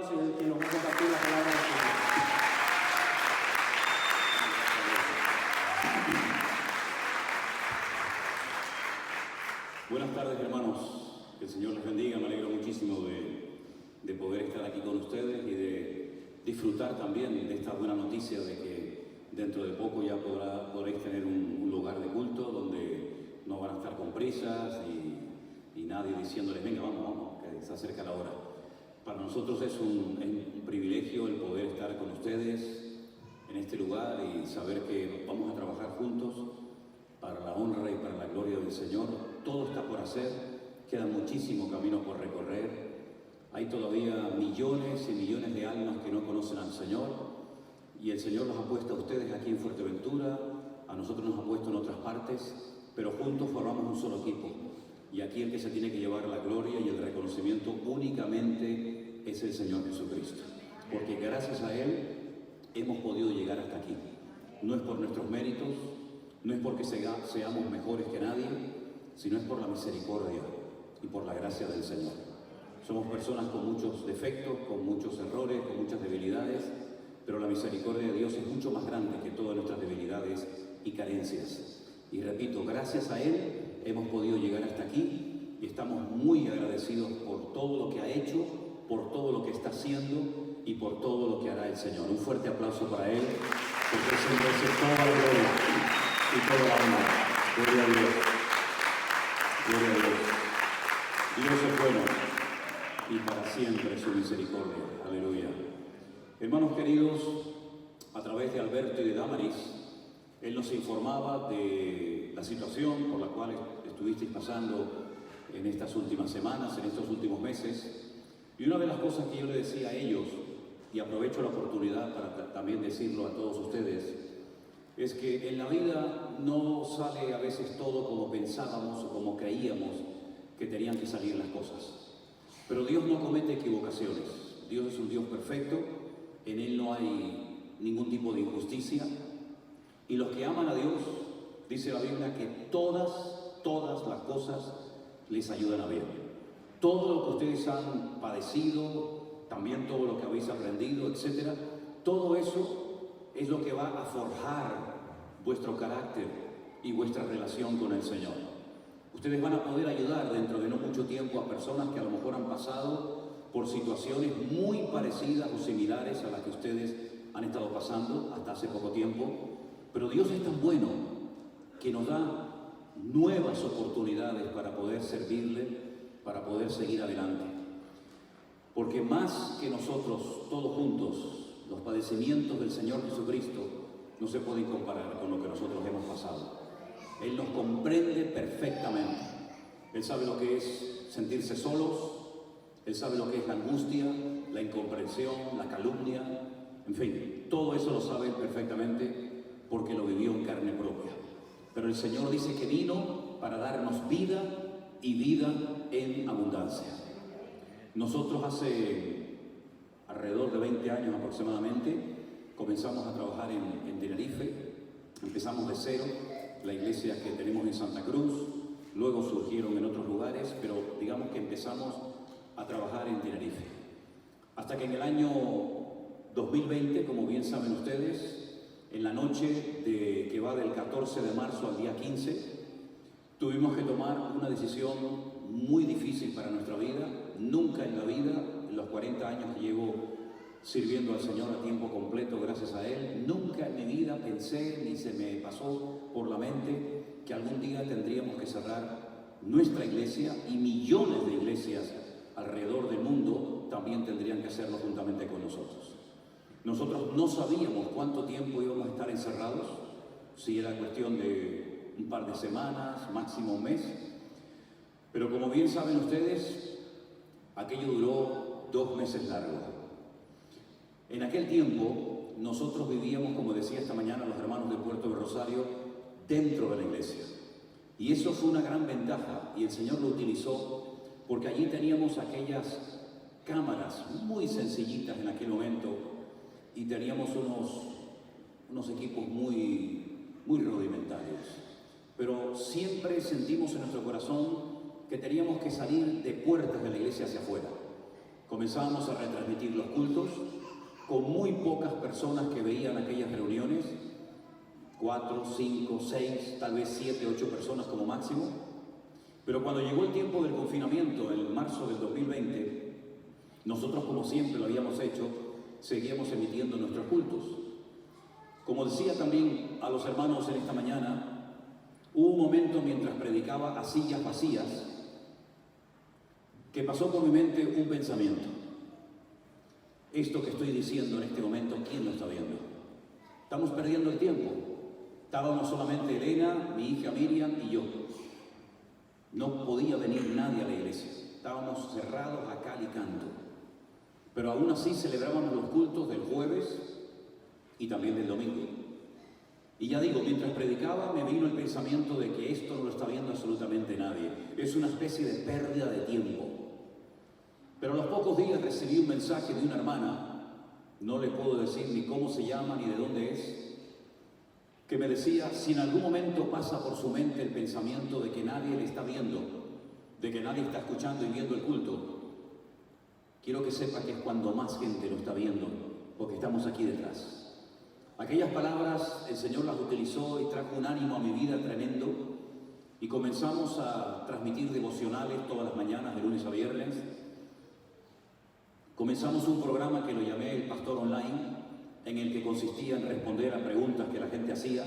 Ramos, quien nos va a compartir la palabra del Señor. Buenas tardes, hermanos. Que el Señor les bendiga. Me alegro muchísimo de poder estar aquí con ustedes y de disfrutar también de esta buena noticia de que dentro de poco ya podréis tener un lugar de culto donde no van a estar con prisas y nadie diciéndoles, venga, vamos, que se acerca la hora. Para nosotros es un privilegio el poder estar con ustedes en este lugar y saber que vamos a trabajar juntos para la honra y para la gloria del Señor. Todo está por hacer, queda muchísimo camino por recorrer. Hay todavía millones y millones de almas que no conocen al Señor y el Señor los ha puesto a ustedes aquí en Fuerteventura, a nosotros nos ha puesto en otras partes, pero juntos formamos un solo equipo. Y aquí el que se tiene que llevar la gloria y el reconocimiento únicamente es el Señor Jesucristo. Porque gracias a Él hemos podido llegar hasta aquí. No es por nuestros méritos, no es porque seamos mejores que nadie, sino es por la misericordia y por la gracia del Señor. Somos personas con muchos defectos, con muchos errores, con muchas debilidades, pero la misericordia de Dios es mucho más grande que todas nuestras debilidades y carencias. Y repito, gracias a Él hemos podido llegar hasta aquí y estamos muy agradecidos por todo lo que ha hecho, por todo lo que está haciendo y por todo lo que hará el Señor. Un fuerte aplauso para Él, porque se merece toda la gloria y toda la honra. Gloria a Dios. Gloria a Dios. Dios es bueno y para siempre su misericordia. Aleluya. Hermanos queridos, a través de Alberto y de Damaris, él nos informaba de la situación por la cual estuvisteis pasando en estas últimas semanas, en estos últimos meses. Y una de las cosas que yo le decía a ellos, y aprovecho la oportunidad para también decirlo a todos ustedes, es que en la vida no sale a veces todo como pensábamos o como creíamos que tenían que salir las cosas. Pero Dios no comete equivocaciones. Dios es un Dios perfecto, en Él no hay ningún tipo de injusticia. Y los que aman a Dios, dice la Biblia, que todas las cosas les ayudan a bien. Todo lo que ustedes han padecido, también todo lo que habéis aprendido, etcétera, todo eso es lo que va a forjar vuestro carácter y vuestra relación con el Señor. Ustedes van a poder ayudar dentro de no mucho tiempo a personas que a lo mejor han pasado por situaciones muy parecidas o similares a las que ustedes han estado pasando hasta hace poco tiempo. Pero Dios es tan bueno que nos da nuevas oportunidades para poder servirle, para poder seguir adelante. Porque más que nosotros, todos juntos, los padecimientos del Señor Jesucristo no se pueden comparar con lo que nosotros hemos pasado. Él nos comprende perfectamente. Él sabe lo que es sentirse solos, Él sabe lo que es la angustia, la incomprensión, la calumnia, en fin, todo eso lo sabe Él perfectamente porque lo vivió en carne propia. Pero el Señor dice que vino para darnos vida y vida en abundancia. Nosotros hace alrededor de 20 años aproximadamente comenzamos a trabajar en Tenerife. Empezamos de cero, la iglesia que tenemos en Santa Cruz, luego surgieron en otros lugares, pero digamos que empezamos a trabajar en Tenerife. Hasta que en el año 2020, como bien saben ustedes, en la noche que va del 14 de marzo al día 15, tuvimos que tomar una decisión muy difícil para nuestra vida. Nunca en la vida, en los 40 años que llevo sirviendo al Señor a tiempo completo, gracias a Él, nunca en mi vida pensé ni se me pasó por la mente que algún día tendríamos que cerrar nuestra iglesia y millones de iglesias alrededor del mundo también tendrían que hacerlo juntamente con nosotros. Nosotros no sabíamos cuánto tiempo íbamos a estar encerrados, si era cuestión de un par de semanas, máximo un mes, pero como bien saben ustedes, aquello duró 2 meses largos. En aquel tiempo nosotros vivíamos, como decía esta mañana los hermanos de Puerto de Rosario, dentro de la iglesia. Y eso fue una gran ventaja y el Señor lo utilizó porque allí teníamos aquellas cámaras muy sencillitas en aquel momento y teníamos unos equipos muy rudimentarios. Pero siempre sentimos en nuestro corazón que teníamos que salir de puertas de la iglesia hacia afuera. Comenzábamos a retransmitir los cultos con muy pocas personas que veían aquellas reuniones, 4, 5, 6, tal vez 7, 8 personas como máximo. Pero cuando llegó el tiempo del confinamiento, en marzo del 2020, nosotros, como siempre lo habíamos hecho, seguíamos emitiendo nuestros cultos. Como decía también a los hermanos en esta mañana, hubo un momento mientras predicaba a sillas vacías que pasó por mi mente un pensamiento. Esto que estoy diciendo en este momento, ¿quién lo está viendo? Estamos perdiendo el tiempo. Estábamos solamente Elena, mi hija Miriam y yo. No podía venir nadie a la iglesia. Estábamos cerrados a cal y canto. Pero aún así celebrábamos los cultos del jueves y también del domingo. Y ya digo, mientras predicaba me vino el pensamiento de que esto no lo está viendo absolutamente nadie. Es una especie de pérdida de tiempo. Pero a los pocos días recibí un mensaje de una hermana, no le puedo decir ni cómo se llama ni de dónde es, que me decía, si en algún momento pasa por su mente el pensamiento de que nadie le está viendo, de que nadie está escuchando y viendo el culto, quiero que sepa que es cuando más gente lo está viendo, porque estamos aquí detrás. Aquellas palabras el Señor las utilizó y trajo un ánimo a mi vida tremendo, y comenzamos a transmitir devocionales todas las mañanas, de lunes a viernes. Comenzamos un programa que lo llamé El Pastor Online, en el que consistía en responder a preguntas que la gente hacía,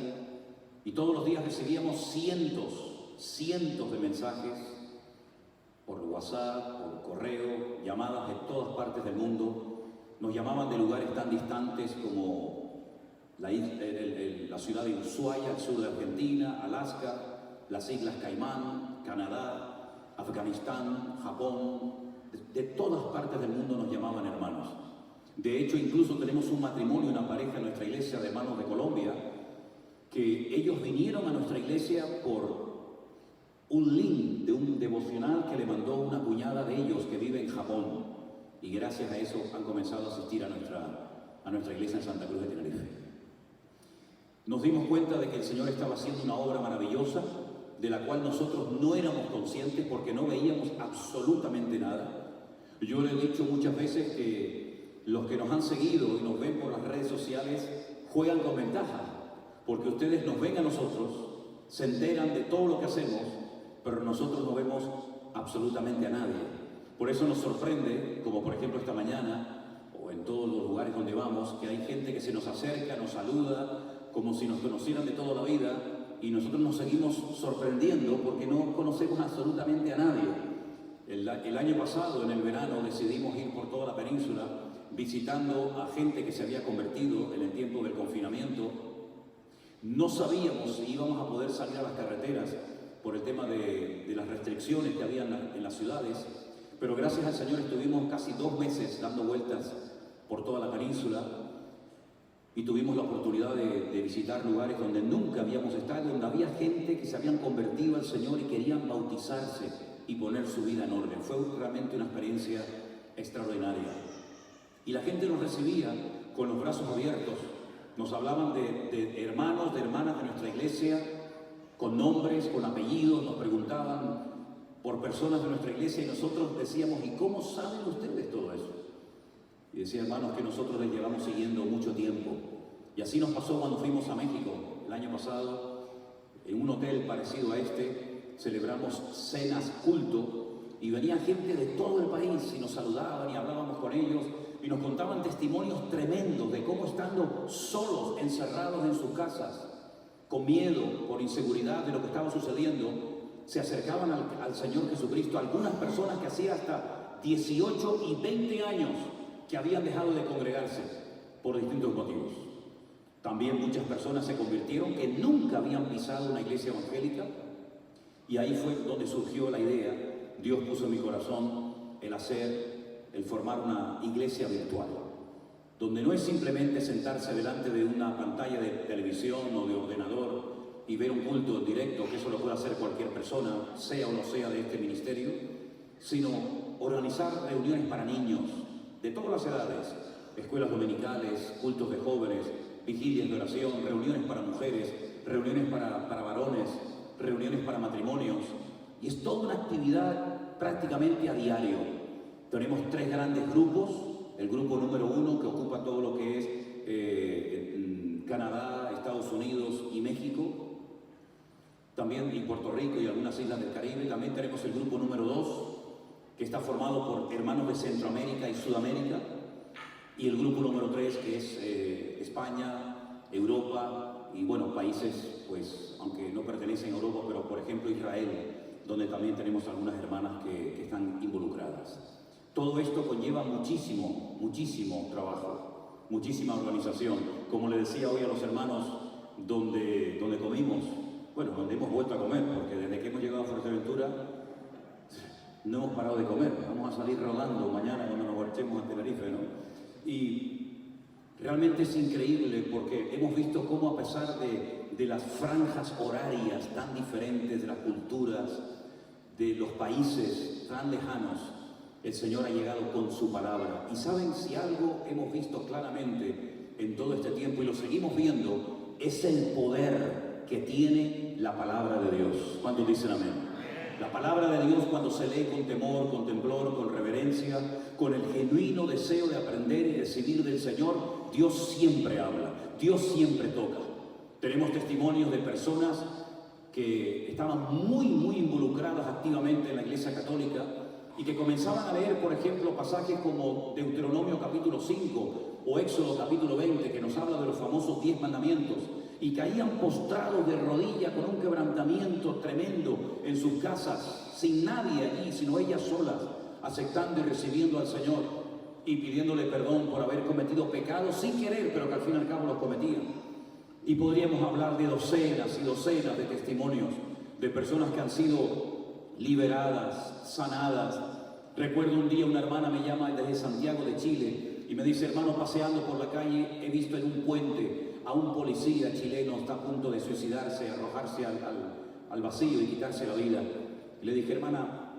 y todos los días recibíamos cientos de mensajes por WhatsApp, por correo, llamadas de todas partes del mundo. Nos llamaban de lugares tan distantes como la ciudad de Ushuaia, al sur de Argentina, Alaska, las Islas Caimán, Canadá, Afganistán, Japón. De todas partes del mundo nos llamaban hermanos. De hecho, incluso tenemos un matrimonio, una pareja en nuestra iglesia de hermanos de Colombia, que ellos vinieron a nuestra iglesia por un link de un devocional que le mandó una cuñada de ellos que vive en Japón. Y gracias a eso han comenzado a asistir a nuestra iglesia en Santa Cruz de Tenerife. Nos dimos cuenta de que el Señor estaba haciendo una obra maravillosa, de la cual nosotros no éramos conscientes porque no veíamos absolutamente nada. Yo le he dicho muchas veces que los que nos han seguido y nos ven por las redes sociales juegan con ventaja, porque ustedes nos ven a nosotros, se enteran de todo lo que hacemos, pero nosotros no vemos absolutamente a nadie. Por eso nos sorprende, como por ejemplo esta mañana, o en todos los lugares donde vamos, que hay gente que se nos acerca, nos saluda, como si nos conocieran de toda la vida, y nosotros nos seguimos sorprendiendo porque no conocemos absolutamente a nadie. El año pasado, en el verano, decidimos ir por toda la península visitando a gente que se había convertido en el tiempo del confinamiento. No sabíamos si íbamos a poder salir a las carreteras por el tema de las restricciones que había en las ciudades, pero gracias al Señor estuvimos casi 2 meses dando vueltas por toda la península y tuvimos la oportunidad de visitar lugares donde nunca habíamos estado, donde había gente que se habían convertido al Señor y querían bautizarse y poner su vida en orden. Fue realmente una experiencia extraordinaria. Y la gente nos recibía con los brazos abiertos. Nos hablaban de hermanos, de hermanas de nuestra iglesia, con nombres, con apellidos, nos preguntaban por personas de nuestra iglesia y nosotros decíamos, ¿y cómo saben ustedes todo eso? Y decía, hermanos, que nosotros les llevamos siguiendo mucho tiempo. Y así nos pasó cuando fuimos a México el año pasado, en un hotel parecido a este, celebramos cenas culto y venía gente de todo el país y nos saludaban y hablábamos con ellos y nos contaban testimonios tremendos de cómo estando solos, encerrados en sus casas, con miedo, por inseguridad de lo que estaba sucediendo, se acercaban al Señor Jesucristo. Algunas personas que hacía hasta 18 y 20 años que habían dejado de congregarse por distintos motivos. También muchas personas se convirtieron que nunca habían pisado una iglesia evangélica, y ahí fue donde surgió la idea. Dios puso en mi corazón el formar una iglesia virtual, donde no es simplemente sentarse delante de una pantalla de televisión o de ordenador y ver un culto directo, que eso lo puede hacer cualquier persona, sea o no sea de este ministerio, sino organizar reuniones para niños de todas las edades, escuelas dominicales, cultos de jóvenes, vigilias de oración, reuniones para mujeres, reuniones para varones, reuniones para matrimonios, y es toda una actividad prácticamente a diario. Tenemos 3 grandes grupos. El grupo número 1, que ocupa todo lo que es Canadá, Estados Unidos y México, también y Puerto Rico y algunas islas del Caribe. También tenemos el grupo número 2, que está formado por hermanos de Centroamérica y Sudamérica, y el grupo número 3, que es España, Europa y bueno, países, pues, aunque no pertenecen a Europa, pero por ejemplo Israel, donde también tenemos algunas hermanas que están involucradas. Todo esto conlleva muchísimo trabajo, muchísima organización. Como le decía hoy a los hermanos donde comimos, bueno, donde hemos vuelto a comer, porque desde que hemos llegado a Fuerteventura no hemos parado de comer. Vamos a salir rodando mañana cuando nos marchemos a Tenerife, ¿no? Y realmente es increíble porque hemos visto cómo, a pesar de las franjas horarias tan diferentes, de las culturas, de los países tan lejanos, el Señor ha llegado con su palabra. Y saben, si algo hemos visto claramente en todo este tiempo y lo seguimos viendo, es el poder que tiene la palabra de Dios. ¿Cuántos dicen amén? La palabra de Dios, cuando se lee con temor, con temblor, con reverencia, con el genuino deseo de aprender y recibir del Señor, Dios siempre habla, Dios siempre toca. Tenemos testimonios de personas que estaban muy involucradas activamente en la Iglesia Católica y que comenzaban a leer, por ejemplo, pasajes como Deuteronomio capítulo 5 o Éxodo capítulo 20, que nos habla de los famosos 10 mandamientos, y caían postrados de rodillas con un quebrantamiento tremendo en sus casas, sin nadie allí, sino ellas solas, aceptando y recibiendo al Señor y pidiéndole perdón por haber cometido pecados sin querer, pero que al fin y al cabo los cometían. Y podríamos hablar de docenas y docenas de testimonios de personas que han sido liberadas, sanadas. Recuerdo un día una hermana me llama desde Santiago de Chile y me dice: hermano, paseando por la calle he visto en un puente a un policía chileno, está a punto de suicidarse, arrojarse al vacío y quitarse la vida. Y le dije: hermana,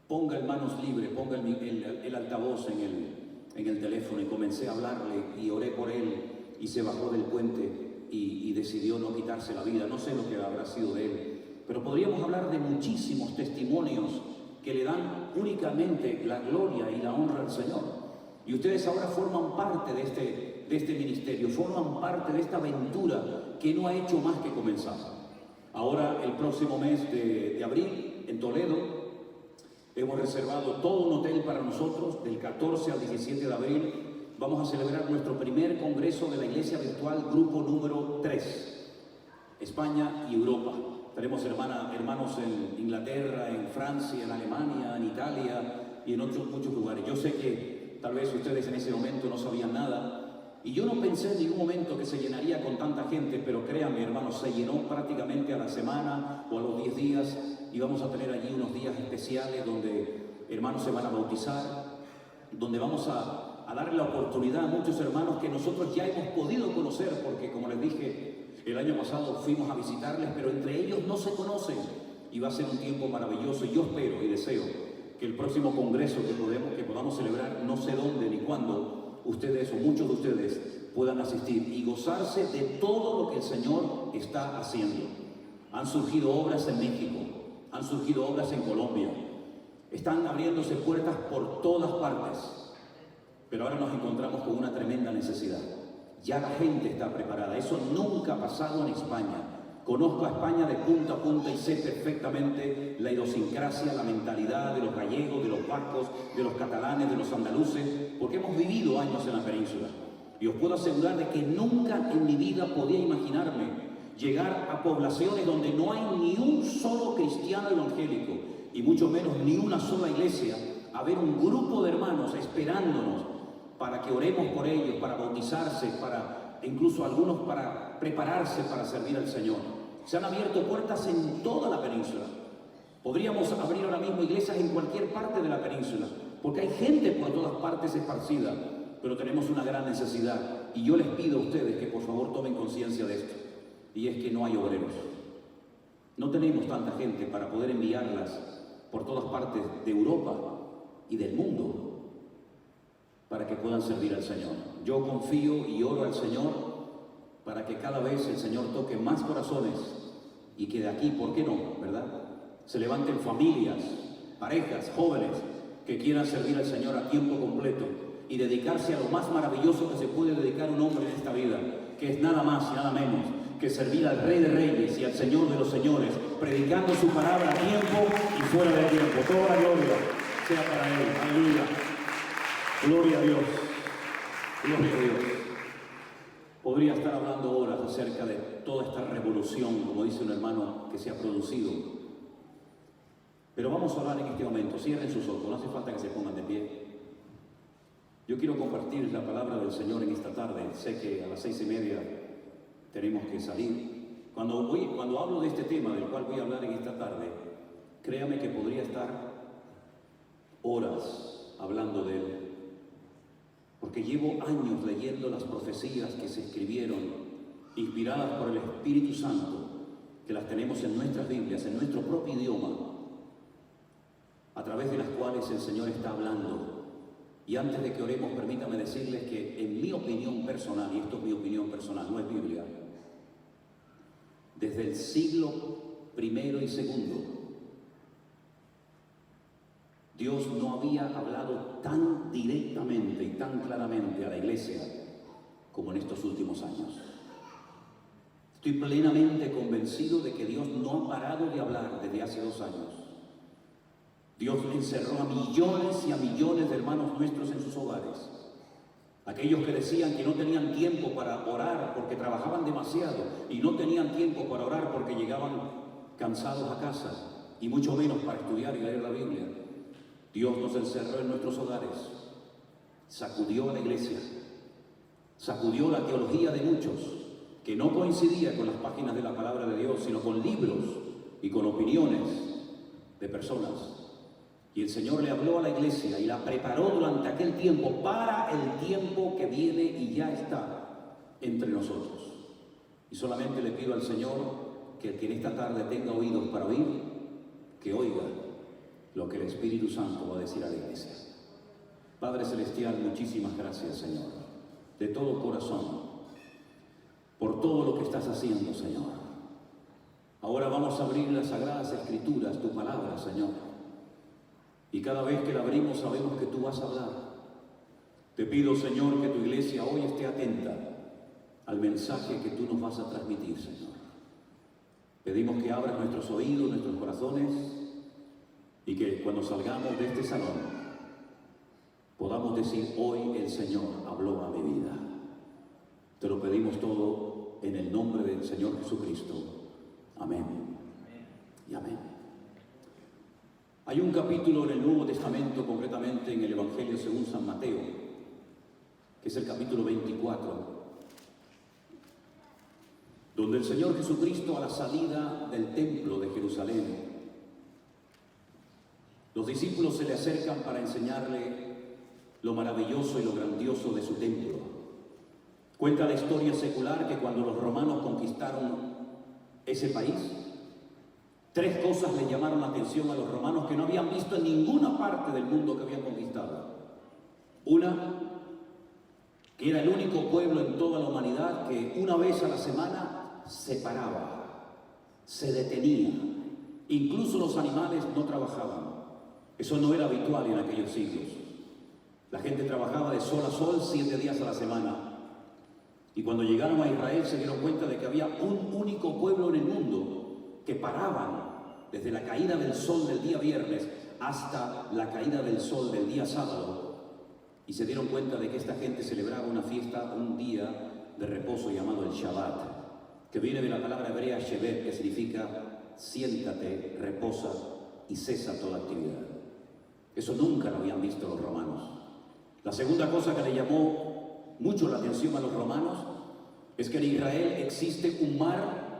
ponga en manos libres, ponga el altavoz en el teléfono. Y comencé a hablarle y oré por él y se bajó del puente y decidió no quitarse la vida. No sé lo que habrá sido de él, pero podríamos hablar de muchísimos testimonios que le dan únicamente la gloria y la honra al Señor. Y ustedes ahora forman parte de este ministerio, forman parte de esta aventura que no ha hecho más que comenzar. Ahora, el próximo mes de abril, en Toledo, hemos reservado todo un hotel para nosotros. Del 14 al 17 de abril vamos a celebrar nuestro primer congreso de la Iglesia Virtual, grupo número 3, España y Europa. Tenemos hermanos en Inglaterra, en Francia, en Alemania, en Italia y en muchos lugares. Yo sé que tal vez ustedes en ese momento no sabían nada, y yo no pensé en ningún momento que se llenaría con tanta gente, pero créanme, hermanos, se llenó prácticamente a la semana o a los 10 días, y vamos a tener allí unos días especiales donde hermanos se van a bautizar, donde vamos a darle la oportunidad a muchos hermanos que nosotros ya hemos podido conocer, porque como les dije, el año pasado fuimos a visitarles, pero entre ellos no se conocen, y va a ser un tiempo maravilloso. Y yo espero y deseo que el próximo congreso que podamos celebrar, no sé dónde ni cuándo, ustedes o muchos de ustedes puedan asistir y gozarse de todo lo que el Señor está haciendo. Han surgido obras en México, han surgido obras en Colombia, están abriéndose puertas por todas partes, pero ahora nos encontramos con una tremenda necesidad. Ya la gente está preparada. Eso nunca ha pasado en España. Conozco a España de punta a punta y sé perfectamente la idiosincrasia, la mentalidad de los gallegos, de los vascos, de los catalanes, de los andaluces, porque hemos vivido años en la península. Y os puedo asegurar de que nunca en mi vida podía imaginarme llegar a poblaciones donde no hay ni un solo cristiano evangélico, y mucho menos ni una sola iglesia, a ver un grupo de hermanos esperándonos para que oremos por ellos, para bautizarse, incluso algunos para prepararse para servir al Señor. Se han abierto puertas en toda la península. Podríamos abrir ahora mismo iglesias en cualquier parte de la península, porque hay gente por todas partes esparcida, pero tenemos una gran necesidad. Y yo les pido a ustedes que por favor tomen conciencia de esto, y es que no hay obreros. No tenemos tanta gente para poder enviarlas por todas partes de Europa y del mundo para que puedan servir al Señor. Yo confío y oro al Señor para que cada vez el Señor toque más corazones y que de aquí, ¿por qué no?, ¿verdad?, se levanten familias, parejas, jóvenes que quieran servir al Señor a tiempo completo y dedicarse a lo más maravilloso que se puede dedicar un hombre en esta vida, que es nada más y nada menos que servir al Rey de Reyes y al Señor de los Señores, predicando su palabra a tiempo y fuera de tiempo. Toda la gloria sea para Él. Aleluya. Gloria a Dios. Gloria a Dios. Podría estar hablando horas acerca de toda esta revolución, como dice un hermano, que se ha producido. Pero vamos a hablar en este momento. Cierren sus ojos, no hace falta que se pongan de pie. Yo quiero compartir la palabra del Señor en esta tarde. Sé que a las 6:30 tenemos que salir. Cuando hablo de este tema del cual voy a hablar en esta tarde, créame que podría estar horas hablando de él. Porque llevo años leyendo las profecías que se escribieron, inspiradas por el Espíritu Santo, que las tenemos en nuestras Biblias, en nuestro propio idioma, a través de las cuales el Señor está hablando. Y antes de que oremos, permítame decirles que en mi opinión personal, y esto es mi opinión personal, no es Biblia, desde el siglo I y II, Dios no había hablado tan directamente y tan claramente a la iglesia como en estos últimos años. Estoy plenamente convencido de que Dios no ha parado de hablar desde hace 2 años. Dios encerró a millones y a millones de hermanos nuestros en sus hogares. Aquellos que decían que no tenían tiempo para orar porque trabajaban demasiado y no tenían tiempo para orar porque llegaban cansados a casa y mucho menos para estudiar y leer la Biblia. Dios nos encerró en nuestros hogares, sacudió a la iglesia, sacudió la teología de muchos que no coincidía con las páginas de la palabra de Dios, sino con libros y con opiniones de personas. Y el Señor le habló a la iglesia y la preparó durante aquel tiempo para el tiempo que viene y ya está entre nosotros. Y solamente le pido al Señor que en esta tarde tenga oídos para oír, que oiga lo que el Espíritu Santo va a decir a la iglesia. Padre Celestial, muchísimas gracias, Señor, de todo corazón, por todo lo que estás haciendo, Señor. Ahora vamos a abrir las Sagradas Escrituras, tu palabra, Señor. Y cada vez que la abrimos sabemos que tú vas a hablar. Te pido, Señor, que tu iglesia hoy esté atenta al mensaje que tú nos vas a transmitir, Señor. Pedimos que abras nuestros oídos, nuestros corazones, y que cuando salgamos de este salón podamos decir: hoy el Señor habló a mi vida. Te lo pedimos todo en el nombre del Señor Jesucristo. Amén y amén. Hay un capítulo en el Nuevo Testamento, concretamente en el Evangelio según San Mateo, que es el capítulo 24, donde el Señor Jesucristo, a la salida del templo de Jerusalén, los discípulos se le acercan para enseñarle lo maravilloso y lo grandioso de su templo. Cuenta la historia secular que cuando los romanos conquistaron ese país, 3 cosas le llamaron la atención a los romanos que no habían visto en ninguna parte del mundo que habían conquistado. Una, que era el único pueblo en toda la humanidad que una vez a la semana se paraba, se detenía. Incluso los animales no trabajaban. Eso no era habitual en aquellos siglos. La gente trabajaba de sol a sol 7 días a la semana. Y cuando llegaron a Israel se dieron cuenta de que había un único pueblo en el mundo que paraban desde la caída del sol del día viernes hasta la caída del sol del día sábado, y se dieron cuenta de que esta gente celebraba una fiesta, un día de reposo llamado el Shabbat, que viene de la palabra hebrea Shevet, que significa siéntate, reposa y cesa toda actividad. Eso nunca lo habían visto los romanos. La segunda cosa que le llamó mucho la atención a los romanos es que en Israel existe un mar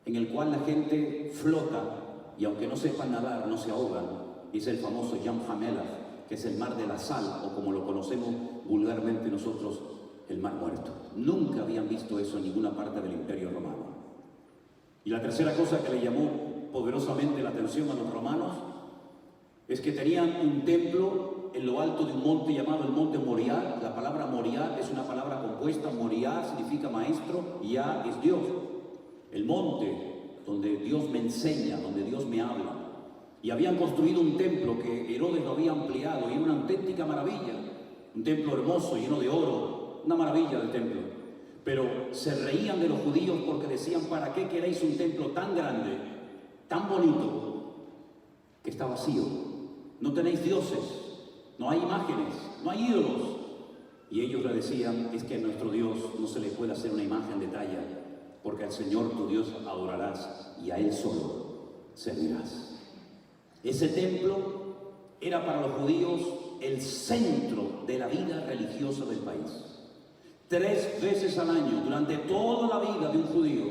en el cual la gente flota y aunque no sepan nadar, no se ahogan. Es el famoso Yam HaMelach, que es el mar de la sal, o como lo conocemos vulgarmente nosotros, el mar muerto. Nunca habían visto eso en ninguna parte del Imperio Romano. Y la tercera cosa que le llamó poderosamente la atención a los romanos es que tenían un templo en lo alto de un monte llamado el Monte Moriah. La palabra Moriah es una palabra compuesta. Moriah significa maestro y Yah es Dios. El monte donde Dios me enseña, donde Dios me habla. y habían construido un templo que Herodes lo había ampliado y era una auténtica maravilla, un templo hermoso, lleno de oro, una maravilla del templo. Pero se reían de los judíos porque decían: ¿para qué queréis un templo tan grande, tan bonito, que está vacío? No tenéis dioses, no hay imágenes, no hay ídolos. Y ellos le decían: es que a nuestro Dios no se le puede hacer una imagen de talla, porque al Señor tu Dios adorarás y a Él solo servirás. Ese templo era para los judíos el centro de la vida religiosa del país. 3 veces al año, durante toda la vida de un judío,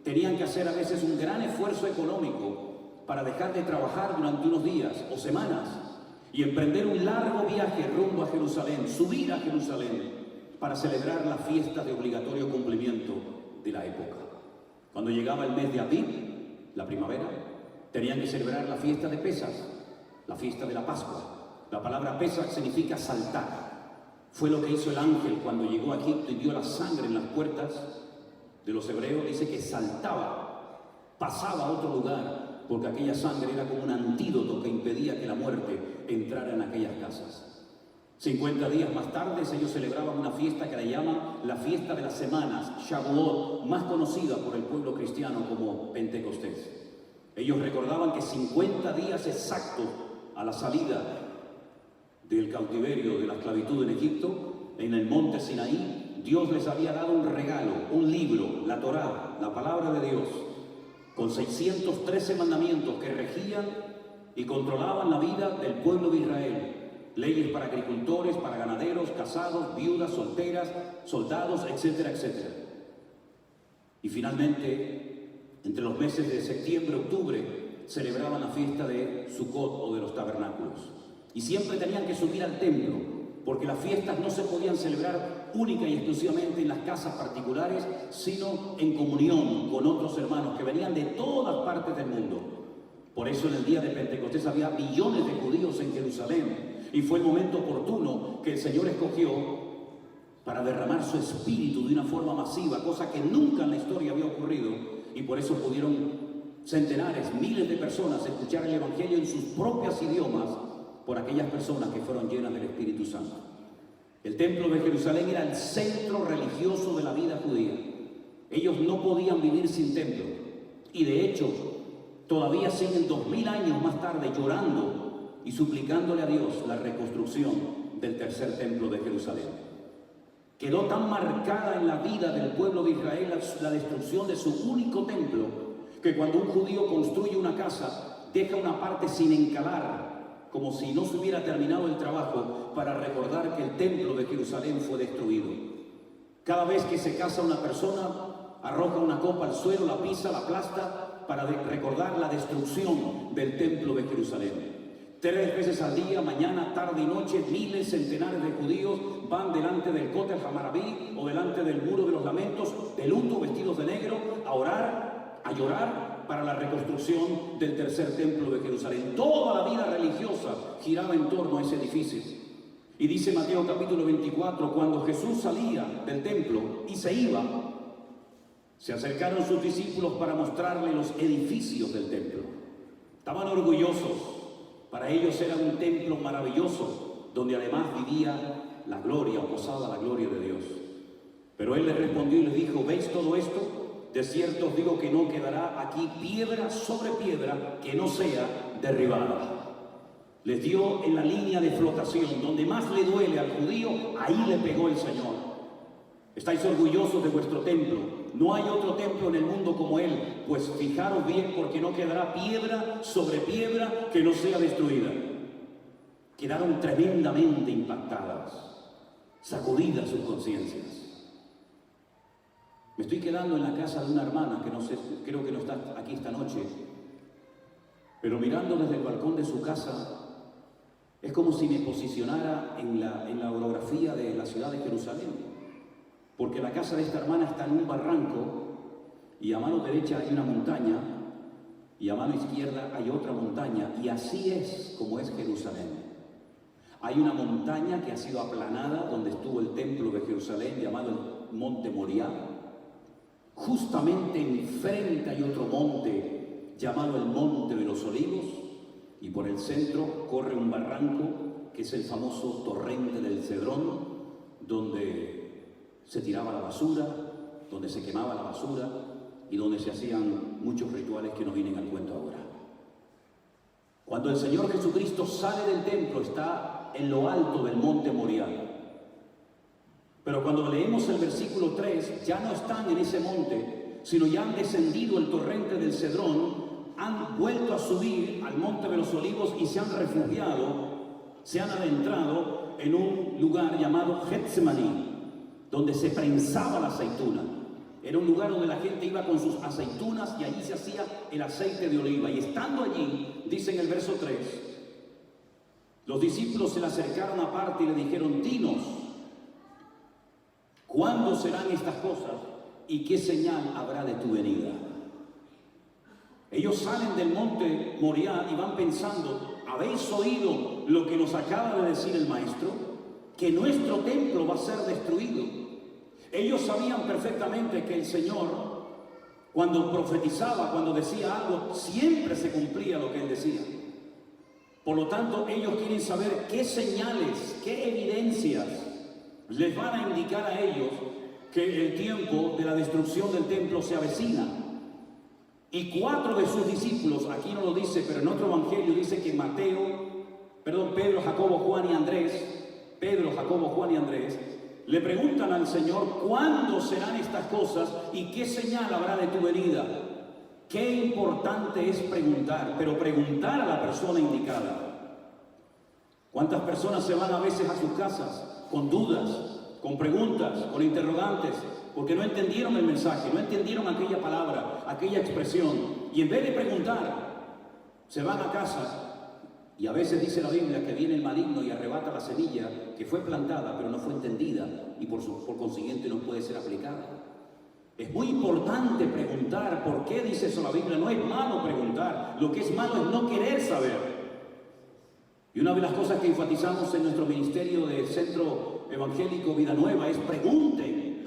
tenían que hacer a veces un gran esfuerzo económico para dejar de trabajar durante unos días o semanas y emprender un largo viaje rumbo a Jerusalén, subir a Jerusalén para celebrar las fiestas de obligatorio cumplimiento de la época. Cuando llegaba el mes de Abib, la primavera, tenían que celebrar la fiesta de Pesaj, la fiesta de la Pascua. La palabra Pesaj significa saltar. Fue lo que hizo el ángel cuando llegó a Egipto y vio la sangre en las puertas de los hebreos. Dice que saltaba, pasaba a otro lugar, porque aquella sangre era como un antídoto que impedía que la muerte entrara en aquellas casas. 50 días más tarde ellos celebraban una fiesta que le llaman la fiesta de las semanas, Shavuot, más conocida por el pueblo cristiano como Pentecostés. Ellos recordaban que 50 días exactos a la salida del cautiverio, de la esclavitud en Egipto, en el monte Sinaí, Dios les había dado un regalo, un libro, la Torá, la palabra de Dios, con 613 mandamientos que regían y controlaban la vida del pueblo de Israel. Leyes para agricultores, para ganaderos, casados, viudas, solteras, soldados, etcétera, etcétera. Y finalmente, entre los meses de septiembre y octubre, celebraban la fiesta de Sukkot o de los tabernáculos. Y siempre tenían que subir al templo, porque las fiestas no se podían celebrar única y exclusivamente en las casas particulares, sino en comunión con otros hermanos que venían de todas partes del mundo. Por eso en el día de Pentecostés había millones de judíos en Jerusalén, y fue el momento oportuno que el Señor escogió para derramar su espíritu de una forma masiva, cosa que nunca en la historia había ocurrido, y por eso pudieron centenares, miles de personas escuchar el Evangelio en sus propios idiomas por aquellas personas que fueron llenas del Espíritu Santo. El templo de Jerusalén era el centro religioso de la vida judía. Ellos no podían vivir sin templo, y de hecho todavía siguen 2000 años más tarde llorando y suplicándole a Dios la reconstrucción del tercer templo de Jerusalén. Quedó tan marcada en la vida del pueblo de Israel la destrucción de su único templo, que cuando un judío construye una casa, deja una parte sin encalar, como si no se hubiera terminado el trabajo, para recordar que el templo de Jerusalén fue destruido. Cada vez que se casa una persona, arroja una copa al suelo, la pisa, la aplasta, para recordar la destrucción del templo de Jerusalén. 3 veces al día, mañana, tarde y noche, miles, centenares de judíos van delante del Kotel Hamarabí o delante del Muro de los Lamentos, de luto, vestidos de negro, a orar, a llorar para la reconstrucción del tercer templo de Jerusalén. Toda la vida religiosa giraba en torno a ese edificio. Y dice Mateo capítulo 24, cuando Jesús salía del templo y se iba, se acercaron sus discípulos para mostrarle los edificios del templo. Estaban orgullosos. Para ellos era un templo maravilloso, donde además vivía la gloria, o posaba la gloria de Dios. Pero él les respondió y les dijo: ¿veis todo esto? De cierto os digo que no quedará aquí piedra sobre piedra que no sea derribada. Les dio en la línea de flotación, donde más le duele al judío, ahí le pegó el Señor. Estáis orgullosos de vuestro templo. No hay otro templo en el mundo como él, pues fijaros bien, porque no quedará piedra sobre piedra que no sea destruida. Quedaron tremendamente impactadas, sacudidas sus conciencias. Me estoy quedando en la casa de una hermana que no sé, creo que no está aquí esta noche, pero mirando desde el balcón de su casa, es como si me posicionara en la orografía de la ciudad de Jerusalén. Porque la casa de esta hermana está en un barranco y a mano derecha hay una montaña y a mano izquierda hay otra montaña, y así es como es Jerusalén. Hay una montaña que ha sido aplanada donde estuvo el templo de Jerusalén, llamado el Monte Moriah. Justamente enfrente hay otro monte llamado el Monte de los Olivos, y por el centro corre un barranco que es el famoso torrente del Cedrón, donde se tiraba la basura, donde se quemaba la basura y donde se hacían muchos rituales que no vienen al cuento ahora. Cuando el Señor Jesucristo sale del templo, está en lo alto del monte Moriah. Pero cuando leemos el versículo 3, ya no están en ese monte, sino ya han descendido el torrente del Cedrón, han vuelto a subir al monte de los Olivos y se han refugiado, se han adentrado en un lugar llamado Getsemaní, donde se prensaba la aceituna. Era un lugar donde la gente iba con sus aceitunas y allí se hacía el aceite de oliva. Y estando allí, dice en el verso 3, los discípulos se le acercaron aparte y le dijeron: dinos, ¿cuándo serán estas cosas y qué señal habrá de tu venida? Ellos salen del monte Moriah y van pensando: ¿habéis oído lo que nos acaba de decir el maestro? Que nuestro templo va a ser destruido. Ellos sabían perfectamente que el Señor, cuando profetizaba, cuando decía algo, siempre se cumplía lo que Él decía. Por lo tanto, ellos quieren saber qué señales, qué evidencias les van a indicar a ellos que el tiempo de la destrucción del templo se avecina. Y 4 de sus discípulos, aquí no lo dice, pero en otro evangelio dice que Pedro, Jacobo, Juan y Andrés, le preguntan al Señor: ¿cuándo serán estas cosas y qué señal habrá de tu venida? Qué importante es preguntar, pero preguntar a la persona indicada. ¿Cuántas personas se van a veces a sus casas con dudas, con preguntas, con interrogantes, porque no entendieron el mensaje, no entendieron aquella palabra, aquella expresión, y en vez de preguntar, se van a casa? Y a veces dice la Biblia que viene el maligno y arrebata la semilla que fue plantada pero no fue entendida y por consiguiente no puede ser aplicada. Es muy importante preguntar. ¿Por qué dice eso la Biblia? No es malo preguntar, lo que es malo es no querer saber. Y una de las cosas que enfatizamos en nuestro ministerio de Centro Evangélico Vida Nueva es: pregunten,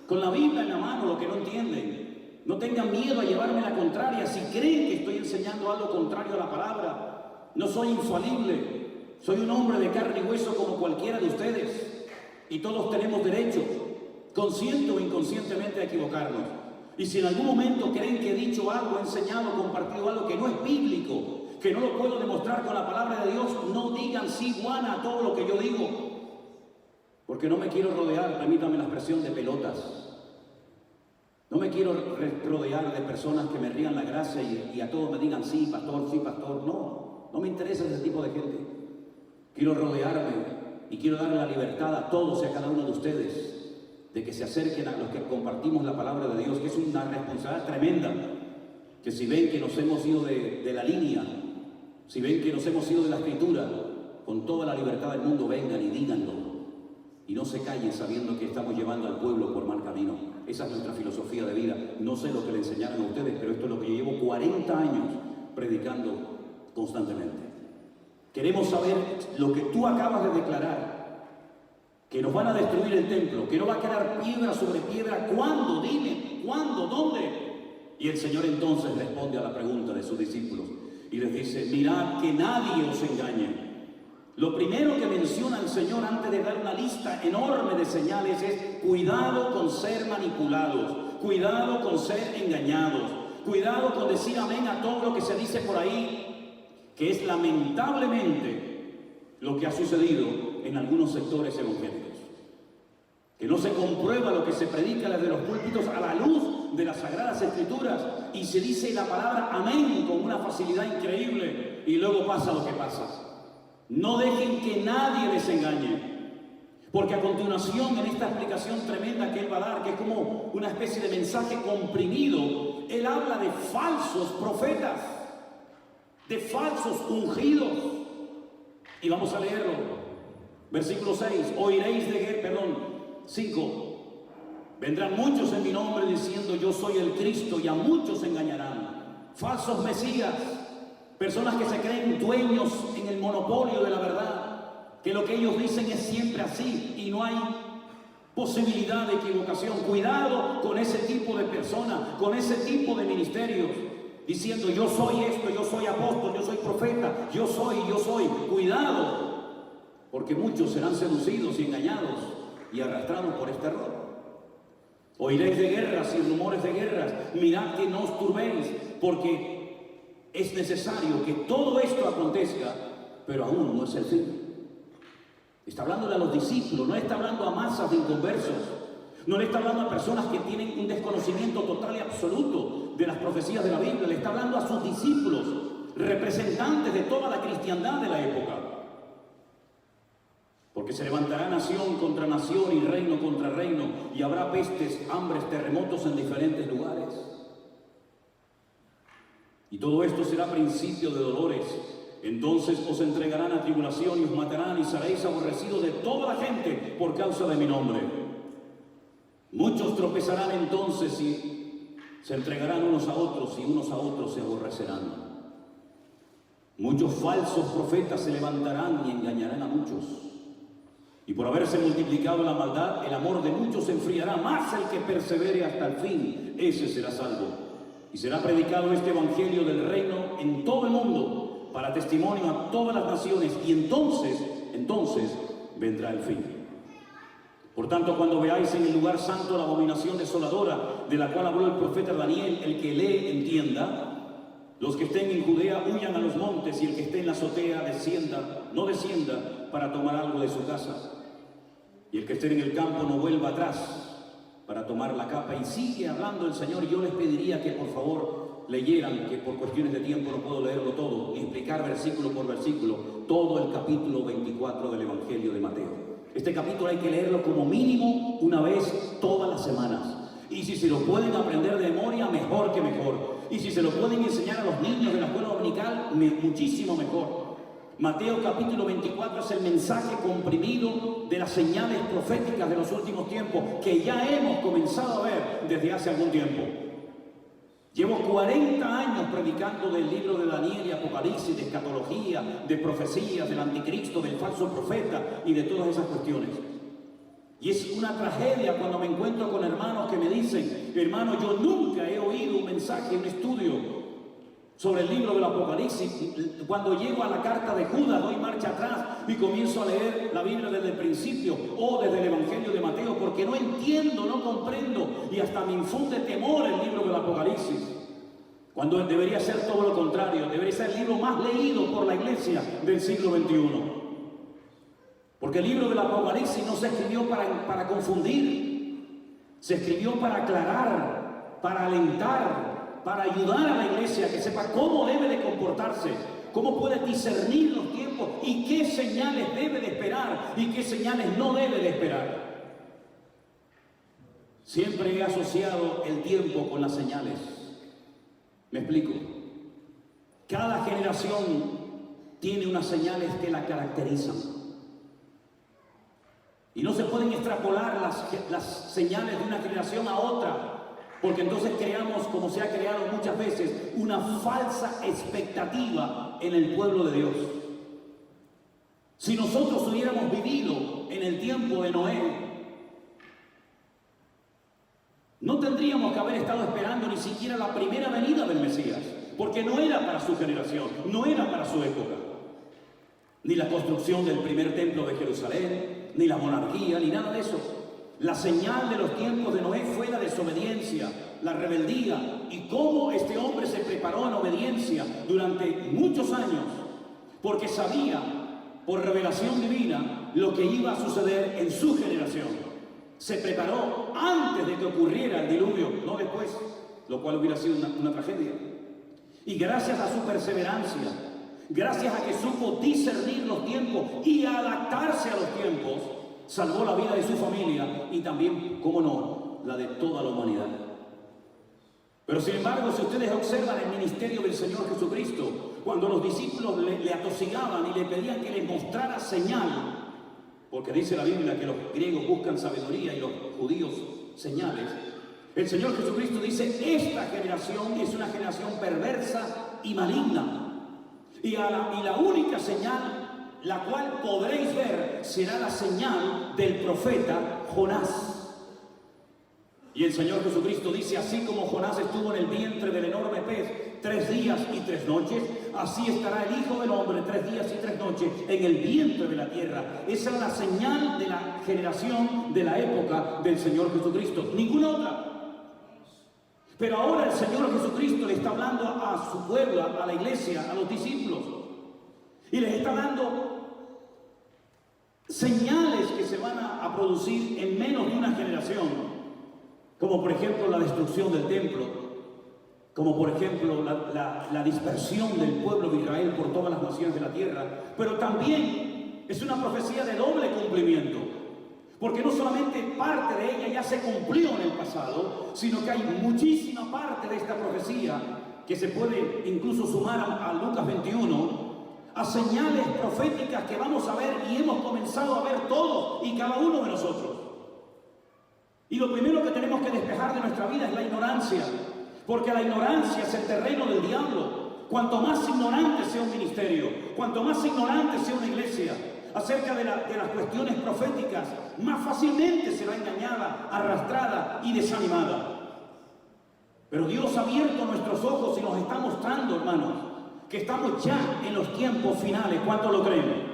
con la Biblia en la mano lo que no entienden. No tengan miedo a llevarme la contraria si creen que estoy enseñando algo contrario a la palabra. No soy infalible, soy un hombre de carne y hueso como cualquiera de ustedes. Y todos tenemos derecho, consciente o inconscientemente, a equivocarnos. Y si en algún momento creen que he dicho algo, he enseñado, compartido algo que no es bíblico, que no lo puedo demostrar con la palabra de Dios, no digan sí, Juana, a todo lo que yo digo. Porque no me quiero rodear, permítanme la expresión, de pelotas. No me quiero rodear de personas que me rían la gracia y a todos me digan sí, pastor. No me interesa ese tipo de gente. Quiero rodearme y quiero darle la libertad a todos y a cada uno de ustedes de que se acerquen a los que compartimos la palabra de Dios, que es una responsabilidad tremenda. Que si ven que nos hemos ido de la línea, si ven que nos hemos ido de la escritura, con toda la libertad del mundo vengan y díganlo. Y no se callen sabiendo que estamos llevando al pueblo por mal camino. Esa es nuestra filosofía de vida. No sé lo que le enseñaron a ustedes, pero esto es lo que yo llevo 40 años predicando constantemente. Queremos saber lo que tú acabas de declarar, que nos van a destruir el templo, que no va a quedar piedra sobre piedra. ¿Cuándo? Dime, ¿cuándo? ¿Dónde? Y el Señor entonces responde a la pregunta de sus discípulos y les dice: mirad que nadie os engañe. Lo primero que menciona el Señor antes de dar una lista enorme de señales es: cuidado con ser manipulados, cuidado con ser engañados, cuidado con decir amén a todo lo que se dice por ahí, que es lamentablemente lo que ha sucedido en algunos sectores evangélicos. Que no se comprueba lo que se predica desde los púlpitos a la luz de las Sagradas Escrituras y se dice la palabra amén con una facilidad increíble y luego pasa lo que pasa. No dejen que nadie les engañe, porque a continuación, en esta explicación tremenda que Él va a dar, que es como una especie de mensaje comprimido, Él habla de falsos profetas, de falsos ungidos. Y vamos a leerlo. Versículo 6, 5. Vendrán muchos en mi nombre diciendo: yo soy el Cristo, y a muchos engañarán. Falsos mesías. Personas que se creen dueños en el monopolio de la verdad, que lo que ellos dicen es siempre así y no hay posibilidad de equivocación. Cuidado con ese tipo de personas, con ese tipo de ministerios. diciendo yo soy esto, yo soy apóstol, yo soy profeta, yo soy. Cuidado, porque muchos serán seducidos y engañados y arrastrados por este error. Oiréis de guerras y rumores de guerras, mirad que no os turbéis, porque es necesario que todo esto acontezca, pero aún no es el fin. Está hablándole a los discípulos, no está hablando a masas de inconversos, no le está hablando a personas que tienen un desconocimiento total y absoluto de las profecías de la Biblia, le está hablando a sus discípulos, representantes de toda la cristiandad de la época. Porque se levantará nación contra nación y reino contra reino, y habrá pestes, hambres, terremotos en diferentes lugares. Y todo esto será principio de dolores. Entonces os entregarán a tribulación y os matarán y seréis aborrecidos de toda la gente por causa de mi nombre. Muchos tropezarán entonces y se entregarán unos a otros y unos a otros se aborrecerán. Muchos falsos profetas se levantarán y engañarán a muchos. Y por haberse multiplicado la maldad, el amor de muchos se enfriará, más el que persevere hasta el fin, ese será salvo. Y será predicado este evangelio del reino en todo el mundo, para testimonio a todas las naciones, y entonces vendrá el fin. Por tanto, cuando veáis en el lugar santo la abominación desoladora, de la cual habló el profeta Daniel, el que lee entienda. Los que estén en Judea huyan a los montes, y el que esté en la azotea no descienda para tomar algo de su casa. Y el que esté en el campo no vuelva atrás para tomar la capa. Y sigue hablando el Señor. Yo les pediría que por favor leyeran, que por cuestiones de tiempo no puedo leerlo todo, y explicar versículo por versículo todo el capítulo 24 del Evangelio de Mateo. Este capítulo hay que leerlo como mínimo una vez todas las semanas. Y si se lo pueden aprender de memoria, mejor que mejor. Y si se lo pueden enseñar a los niños de la escuela dominical, muchísimo mejor. Mateo capítulo 24 es el mensaje comprimido de las señales proféticas de los últimos tiempos, que ya hemos comenzado a ver desde hace algún tiempo. Llevo 40 años predicando del libro de Daniel y Apocalipsis, de escatología, de profecías, del anticristo, del falso profeta y de todas esas cuestiones. Y es una tragedia cuando me encuentro con hermanos que me dicen: hermano, yo nunca he oído un mensaje, un estudio sobre el libro del Apocalipsis. Cuando llego a la carta de Judas, doy marcha atrás y comienzo a leer la Biblia desde el principio o desde el Evangelio de Mateo, porque no entiendo, no comprendo, y hasta me infunde temor el libro del Apocalipsis. Cuando debería ser todo lo contrario, debería ser el libro más leído por la iglesia del siglo XXI. Porque el libro del Apocalipsis no se escribió para confundir, se escribió para aclarar, para alentar, para ayudar a la iglesia a que sepa cómo debe de comportarse, cómo puede discernir los tiempos y qué señales debe de esperar y qué señales no debe de esperar. Siempre he asociado el tiempo con las señales. Me explico. Cada generación tiene unas señales que la caracterizan. Y no se pueden extrapolar las señales de una generación a otra, porque entonces creamos, como se ha creado muchas veces, una falsa expectativa en el pueblo de Dios. Si nosotros hubiéramos vivido en el tiempo de Noé, no tendríamos que haber estado esperando ni siquiera la primera venida del Mesías, porque no era para su generación, no era para su época. Ni la construcción del primer templo de Jerusalén, ni la monarquía, ni nada de eso. La señal de los tiempos de Noé fue la desobediencia, la rebeldía, y cómo este hombre se preparó en obediencia durante muchos años, porque sabía por revelación divina lo que iba a suceder en su generación. Se preparó antes de que ocurriera el diluvio, no después, lo cual hubiera sido una tragedia. Y gracias a su perseverancia, gracias a que supo discernir los tiempos y adaptarse a los tiempos, salvó la vida de su familia y también, cómo no, la de toda la humanidad. Pero sin embargo, si ustedes observan el ministerio del Señor Jesucristo, cuando los discípulos le atosigaban y le pedían que les mostrara señal, porque dice la Biblia que los griegos buscan sabiduría y los judíos señales, el Señor Jesucristo dice: esta generación es una generación perversa y maligna. Y la única señal la cual podréis ver será la señal del profeta Jonás. Y el Señor Jesucristo dice, así como Jonás estuvo en el vientre del enorme pez 3 días y 3 noches, así estará el Hijo del Hombre 3 días y 3 noches en el vientre de la tierra. Esa es la señal de la generación, de la época del Señor Jesucristo, ninguna otra. Pero ahora el Señor Jesucristo le está hablando a su pueblo, a la iglesia, a los discípulos, y les está dando señales que se van a producir en menos de una generación. Como por ejemplo la destrucción del templo, como por ejemplo la dispersión del pueblo de Israel por todas las naciones de la tierra. Pero también es una profecía de doble cumplimiento, porque no solamente parte de ella ya se cumplió en el pasado, sino que hay muchísima parte de esta profecía que se puede incluso sumar a Lucas 21, a señales proféticas que vamos a ver y hemos comenzado a ver todos y cada uno de nosotros. Y lo primero que tenemos que despejar de nuestra vida es la ignorancia, porque la ignorancia es el terreno del diablo. Cuanto más ignorante sea un ministerio, cuanto más ignorante sea una iglesia acerca de las cuestiones proféticas, más fácilmente será engañada, arrastrada y desanimada. Pero Dios ha abierto nuestros ojos y nos está mostrando, hermanos, que estamos ya en los tiempos finales. ¿Cuánto lo creen?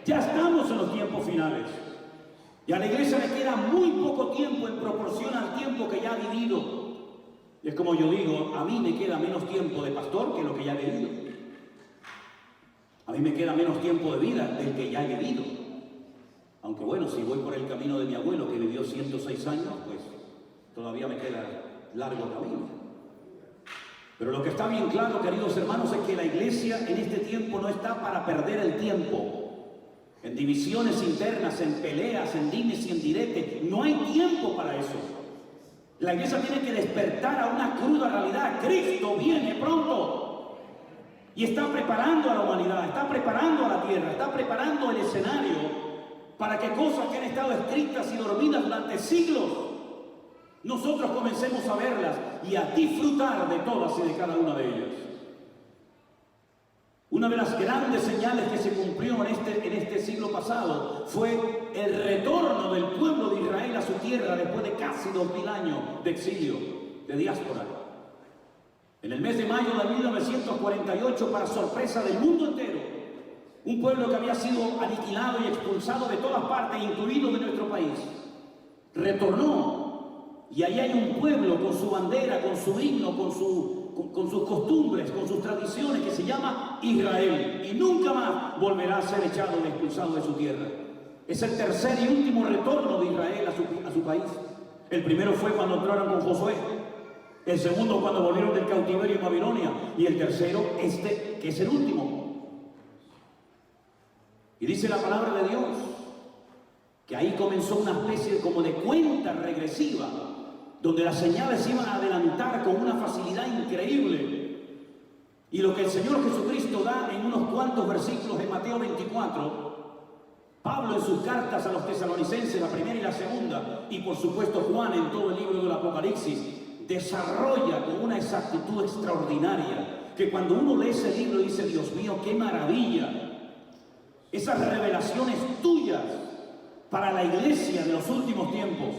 Ya estamos en los tiempos finales. Y a la iglesia le queda muy poco tiempo en proporción al tiempo que ya ha vivido. Y es como yo digo, a mí me queda menos tiempo de pastor que lo que ya he vivido. A mí me queda menos tiempo de vida del que ya he vivido. Aunque bueno, si voy por el camino de mi abuelo que vivió 106 años, pues todavía me queda largo camino. Pero lo que está bien claro, queridos hermanos, es que la iglesia en este tiempo no está para perder el tiempo. En divisiones internas, en peleas, en dimes y en diretes. No hay tiempo para eso. La iglesia tiene que despertar a una cruda realidad. Cristo viene pronto. Y está preparando a la humanidad, está preparando a la tierra, está preparando el escenario para que cosas que han estado escritas y dormidas durante siglos, nosotros comencemos a verlas y a disfrutar de todas y de cada una de ellas. Una de las grandes señales que se cumplió en este siglo pasado fue el retorno del pueblo de Israel a su tierra después de casi 2000 años de exilio, de diáspora. En el mes de mayo de 1948, para sorpresa del mundo entero, un pueblo que había sido aniquilado y expulsado de todas partes, incluido de nuestro país, retornó. Y ahí hay un pueblo con su bandera, con su himno, con sus costumbres, con sus tradiciones, que se llama Israel, y nunca más volverá a ser echado y expulsado de su tierra. Es el tercer y último retorno de Israel a su país. El primero fue cuando entraron con Josué, el segundo cuando volvieron del cautiverio en Babilonia, y el tercero que es el último. Y dice la palabra de Dios que ahí comenzó una especie como de cuenta regresiva, donde las señales iban a adelantar con una facilidad increíble. Y lo que el Señor Jesucristo da en unos cuantos versículos de Mateo 24, Pablo en sus cartas a los tesalonicenses, la primera y la segunda, y por supuesto Juan en todo el libro del Apocalipsis, desarrolla con una exactitud extraordinaria, que cuando uno lee ese libro dice, Dios mío, qué maravilla, esas revelaciones tuyas para la iglesia de los últimos tiempos,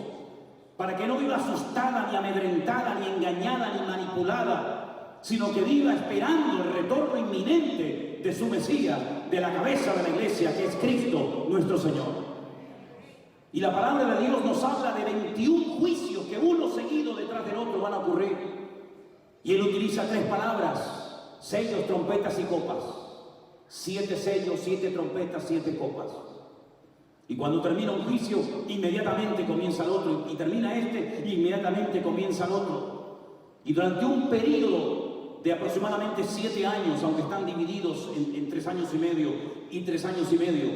para que no viva asustada, ni amedrentada, ni engañada, ni manipulada, sino que viva esperando el retorno inminente de su Mesías, de la cabeza de la iglesia, que es Cristo nuestro Señor. Y la palabra de Dios nos habla de 21 juicios que uno seguido detrás del otro van a ocurrir. Y Él utiliza 3 palabras: sellos, trompetas y copas. 7 sellos, 7 trompetas, 7 copas. Y cuando termina un juicio, inmediatamente comienza el otro. Y termina este, inmediatamente comienza el otro. Y durante un periodo de aproximadamente 7 años, aunque están divididos en 3 años y medio y 3 años y medio,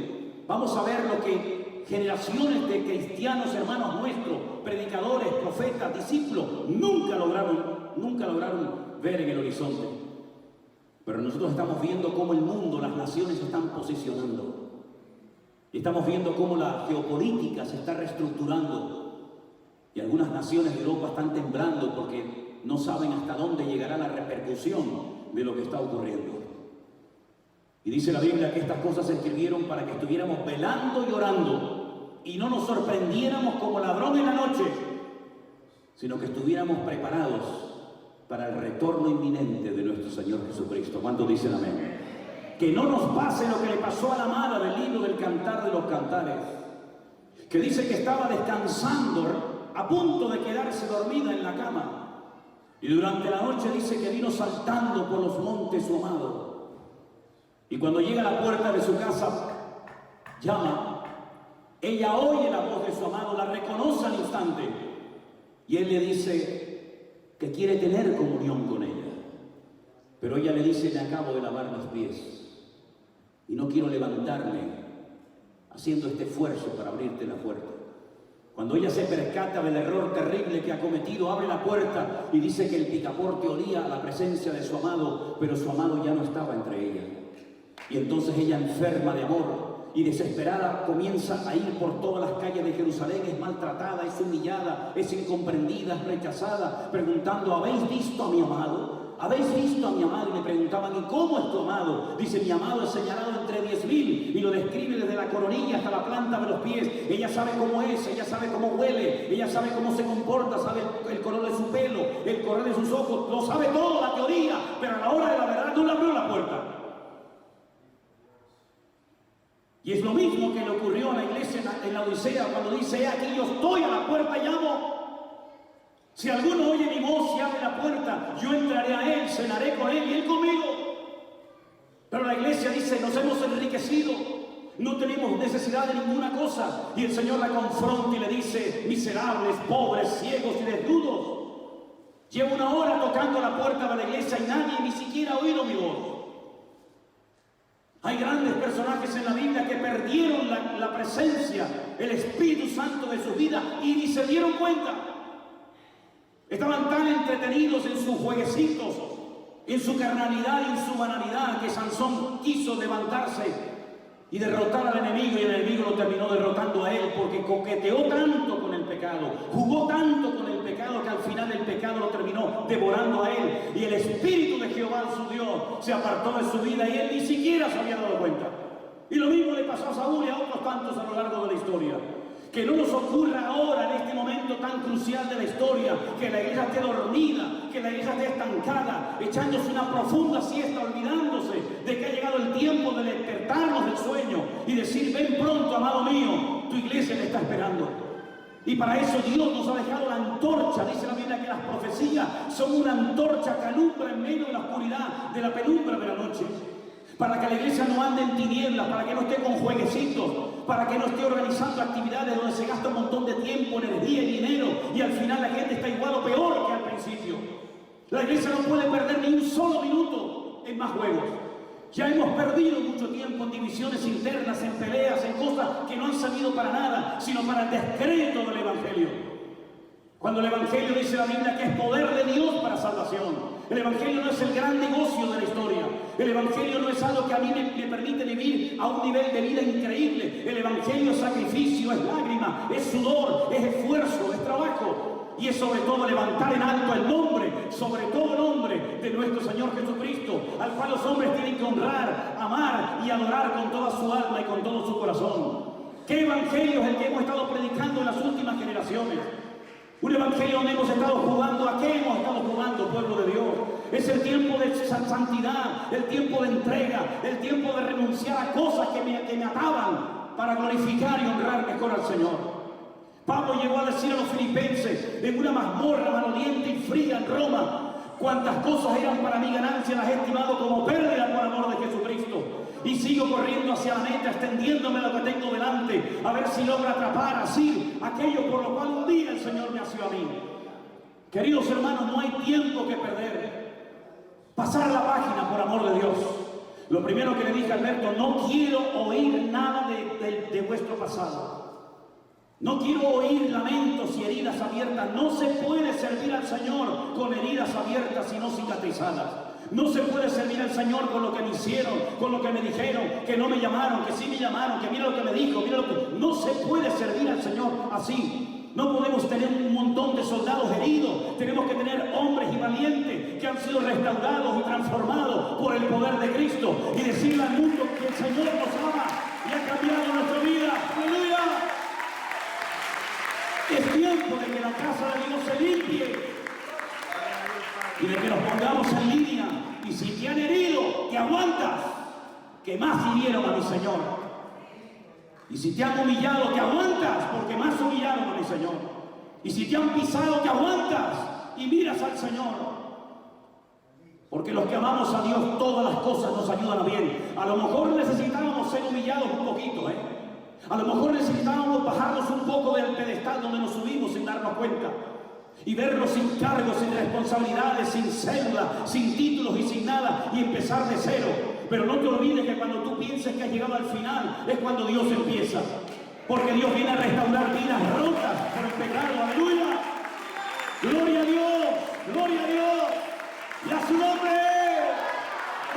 vamos a ver lo que generaciones de cristianos, hermanos nuestros, predicadores, profetas, discípulos, nunca lograron ver en el horizonte. Pero nosotros estamos viendo cómo el mundo, las naciones se están posicionando. Y estamos viendo cómo la geopolítica se está reestructurando. Y algunas naciones de Europa están temblando porque no saben hasta dónde llegará la repercusión de lo que está ocurriendo. Y dice la Biblia que estas cosas se escribieron para que estuviéramos velando y orando y no nos sorprendiéramos como ladrón en la noche, sino que estuviéramos preparados para el retorno inminente de nuestro Señor Jesucristo. ¿Cuántos dicen amén? Que no nos pase lo que le pasó a la amada del libro del Cantar de los Cantares, que dice que estaba descansando, a punto de quedarse dormida en la cama, y durante la noche dice que vino saltando por los montes su amado, y cuando llega a la puerta de su casa, llama, ella oye la voz de su amado, la reconoce al instante, y él le dice que quiere tener comunión con ella, pero ella le dice: me acabo de lavar los pies y no quiero levantarme haciendo este esfuerzo para abrirte la puerta. Cuando ella se percata del error terrible que ha cometido, abre la puerta y dice que el picaporte olía a la presencia de su amado, pero su amado ya no estaba entre ella. Y entonces ella, enferma de amor y desesperada, comienza a ir por todas las calles de Jerusalén, es maltratada, es humillada, es incomprendida, es rechazada, preguntando: ¿habéis visto a mi amado? ¿Habéis visto a mi amado? Y le preguntaban: ¿y cómo es tu amado? Dice: mi amado es señalado entre 10.000, y lo describe desde la coronilla hasta la planta de los pies. Ella sabe cómo es, ella sabe cómo huele, ella sabe cómo se comporta, sabe el color de su pelo, el color de sus ojos, lo sabe todo, la teoría, pero a la hora de la verdad no le abrió la puerta. Y es lo mismo que le ocurrió a la iglesia en la Odisea, cuando dice: he aquí, yo estoy a la puerta y llamo. Si alguno oye mi voz y abre la puerta, yo entraré a él, cenaré con él y él conmigo. Pero la iglesia dice: nos hemos enriquecido, no tenemos necesidad de ninguna cosa. Y el Señor la confronta y le dice: miserables, pobres, ciegos y desnudos. Llevo 1 hora tocando la puerta de la iglesia y nadie ni siquiera ha oído mi voz. Hay grandes personajes en la Biblia que perdieron la presencia, el Espíritu Santo de su vida y ni se dieron cuenta. Estaban tan entretenidos en sus jueguecitos, en su carnalidad y en su banalidad, que Sansón quiso levantarse y derrotar al enemigo, y el enemigo lo terminó derrotando a él, porque coqueteó tanto con el pecado, jugó tanto con el pecado, que al final el pecado lo terminó devorando a él, y el Espíritu de Jehová, su Dios, se apartó de su vida y él ni siquiera se había dado cuenta. Y lo mismo le pasó a Saúl y a otros tantos a lo largo de la historia. Que no nos ocurra ahora, en este momento tan crucial de la historia, que la iglesia esté dormida, que la iglesia esté estancada, echándose una profunda siesta, olvidándose de que ha llegado el tiempo de despertarnos del sueño y decir: ven pronto, amado mío, tu iglesia le está esperando. Y para eso Dios nos ha dejado la antorcha. Dice la Biblia que las profecías son una antorcha que alumbra en medio de la oscuridad, de la penumbra de la noche. Para que la iglesia no ande en tinieblas, para que no esté con jueguecitos, para que no esté organizando actividades donde se gasta un montón de tiempo, energía y dinero, y al final la gente está igual o peor que al principio. La iglesia no puede perder ni un solo minuto en más juegos. Ya hemos perdido mucho tiempo en divisiones internas, en peleas, en cosas que no han servido para nada, sino para el descrédito del Evangelio. Cuando el Evangelio, dice la Biblia, que es poder de Dios para salvación. El Evangelio no es el gran negocio de la historia. El Evangelio no es algo que a mí me permite vivir a un nivel de vida increíble. El Evangelio es sacrificio, es lágrima, es sudor, es esfuerzo, es trabajo. Y es sobre todo levantar en alto el nombre, sobre todo el nombre de nuestro Señor Jesucristo, al cual los hombres tienen que honrar, amar y adorar con toda su alma y con todo su corazón. ¿Qué Evangelio es el que hemos estado predicando en las últimas generaciones? Un evangelio donde hemos estado jugando. ¿A qué hemos estado jugando, pueblo de Dios? Es el tiempo de santidad, el tiempo de entrega, el tiempo de renunciar a cosas que me ataban para glorificar y honrar mejor al Señor. Pablo llegó a decir a los filipenses, en una mazmorra maloliente y fría en Roma: cuantas cosas eran para mi ganancia las he estimado como pérdida por amor de Jesucristo. Y sigo corriendo hacia la meta, extendiéndome lo que tengo delante, a ver si logro atrapar así aquello por lo cual un día el Señor me asió a mí. Queridos hermanos, no hay tiempo que perder. Pasar la página, por amor de Dios. Lo primero que le dije a Alberto: no quiero oír nada de vuestro pasado. No quiero oír lamentos y heridas abiertas. No se puede servir al Señor con heridas abiertas y no cicatrizadas. No se puede servir al Señor con lo que me hicieron, con lo que me dijeron, que no me llamaron, que sí me llamaron, que mira lo que me dijo, mira lo que... No se puede servir al Señor así. No podemos tener un montón de soldados heridos. Tenemos que tener hombres y valientes que han sido restaurados y transformados por el poder de Cristo, y decirle al mundo que el Señor nos ama y ha cambiado nuestra vida. ¡Aleluya! Es tiempo de que la casa de Dios se limpie y de que nos pongamos en línea. Y si te han herido, te aguantas, que más hirieron a mi Señor. Y si te han humillado, te aguantas, porque más humillaron a mi Señor. Y si te han pisado, te aguantas y miras al Señor. Porque los que amamos a Dios, todas las cosas nos ayudan a bien. A lo mejor necesitábamos ser humillados un poquito, A lo mejor necesitábamos bajarnos un poco del pedestal donde nos subimos sin darnos cuenta. Y vernos sin cargos, sin responsabilidades, sin cédula, sin títulos y sin nada, y empezar de cero. Pero no te olvides que cuando tú pienses que has llegado al final, es cuando Dios empieza. Porque Dios viene a restaurar vidas rotas por el pecado. ¡Aleluya! ¡Gloria a Dios! ¡Gloria a Dios! ¡Y a su nombre!